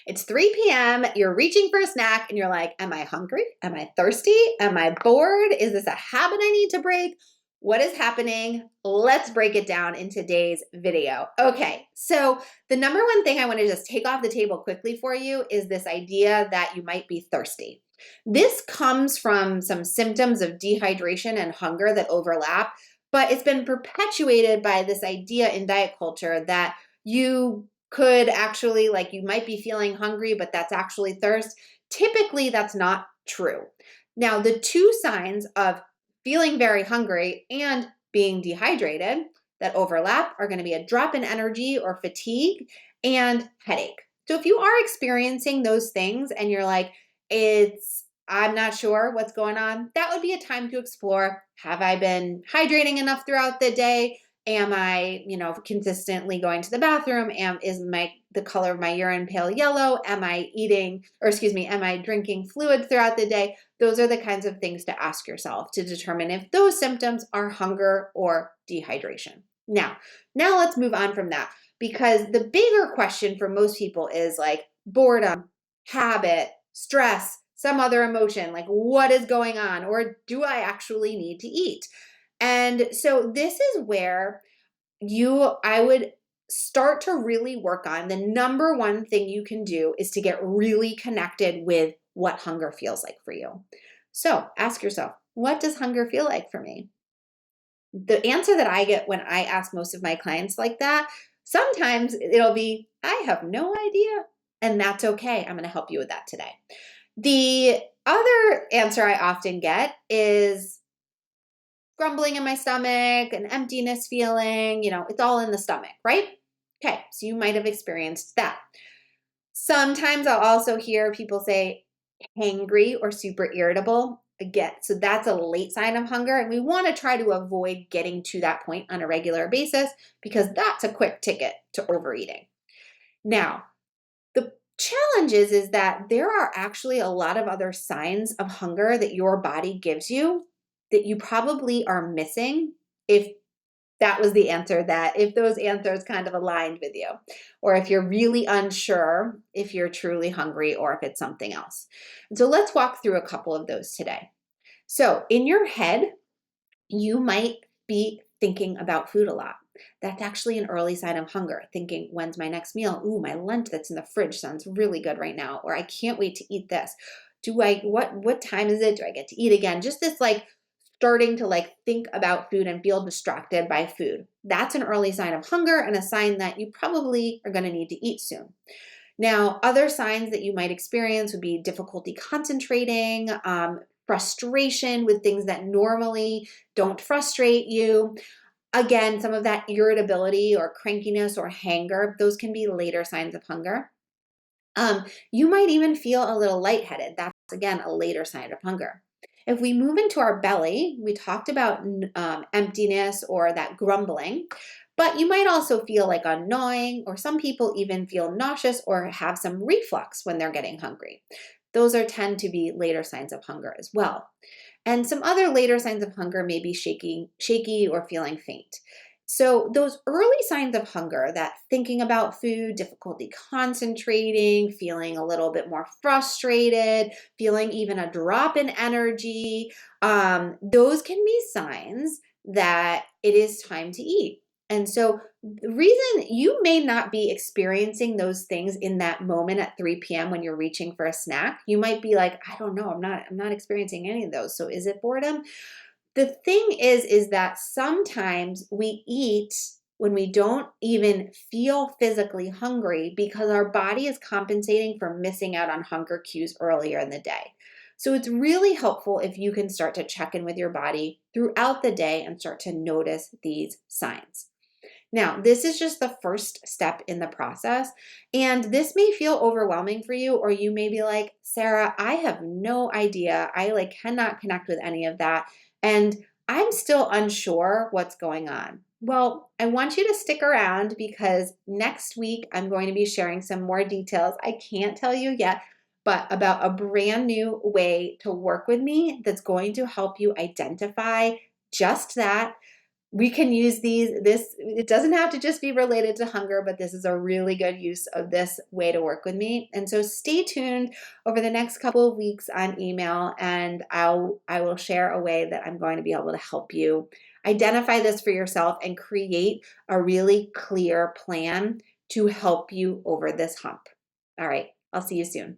It's 3 p.m., you're reaching for a snack, and you're like, am I hungry? Am I thirsty? Am I bored? Is this a habit I need to break? What is happening? Let's break it down in today's video. Okay, so the number one thing I want to just take off the table quickly for you is this idea that you might be thirsty. This comes from some symptoms of dehydration and hunger that overlap, but it's been perpetuated by this idea in diet culture that you could actually, like, you might be feeling hungry, but that's actually thirst. Typically, that's not true. Now, the two signs of feeling very hungry and being dehydrated that overlap are going to be a drop in energy or fatigue and headache. So if you are experiencing those things and you're like, I'm not sure what's going on, that would be a time to explore. Have I been hydrating enough throughout the day? Am I, consistently going to the bathroom? Is the color of my urine pale yellow? Am I drinking fluid throughout the day? Those are the kinds of things to ask yourself to determine if those symptoms are hunger or dehydration. Now let's move on from that, because the bigger question for most people is like boredom, habit, stress, some other emotion, like what is going on, or do I actually need to eat? And so this is where I would start to really work on. The number one thing you can do is to get really connected with what hunger feels like for you. So ask yourself, what does hunger feel like for me? The answer that I get when I ask most of my clients like that, sometimes it'll be, I have no idea. And that's okay. I'm going to help you with that today. The other answer I often get is grumbling in my stomach, an emptiness feeling, it's all in the stomach, right? Okay, so you might have experienced that. Sometimes I'll also hear people say hangry or super irritable. Again, so that's a late sign of hunger, and we want to try to avoid getting to that point on a regular basis because that's a quick ticket to overeating. Now, the challenge is that there are actually a lot of other signs of hunger that your body gives you that you probably are missing if if those answers kind of aligned with you, or if you're really unsure if you're truly hungry or if it's something else. And so let's walk through a couple of those today. So in your head, you might be thinking about food a lot. That's actually an early sign of hunger, thinking, when's my next meal? Ooh, my lunch that's in the fridge sounds really good right now, or I can't wait to eat this. What time is it? Do I get to eat again? Just this starting to think about food and feel distracted by food. That's an early sign of hunger and a sign that you probably are going to need to eat soon. Now, other signs that you might experience would be difficulty concentrating, frustration with things that normally don't frustrate you. Again, some of that irritability or crankiness or hanger, those can be later signs of hunger. You might even feel a little lightheaded. That's, again, a later sign of hunger. If we move into our belly, we talked about emptiness or that grumbling, but you might also feel like a gnawing, or some people even feel nauseous or have some reflux when they're getting hungry. Those tend to be later signs of hunger as well. And some other later signs of hunger may be shaky or feeling faint. So those early signs of hunger, that thinking about food, difficulty concentrating, feeling a little bit more frustrated, feeling even a drop in energy, those can be signs that it is time to eat. And so the reason you may not be experiencing those things in that moment at 3 p.m. when you're reaching for a snack, you might be like, I don't know, I'm not experiencing any of those. So is it boredom? The thing is that sometimes we eat when we don't even feel physically hungry because our body is compensating for missing out on hunger cues earlier in the day. So it's really helpful if you can start to check in with your body throughout the day and start to notice these signs. Now, this is just the first step in the process, and this may feel overwhelming for you, or you may be like, Sarah, I have no idea. I cannot connect with any of that, and I'm still unsure what's going on. Well, I want you to stick around because next week I'm going to be sharing some more details. I can't tell you yet, but about a brand new way to work with me that's going to help you identify just that, we can use this, it doesn't have to just be related to hunger, but this is a really good use of this way to work with me. And so stay tuned over the next couple of weeks on email, and I will share a way that I'm going to be able to help you identify this for yourself and create a really clear plan to help you over this hump. All right, I'll see you soon.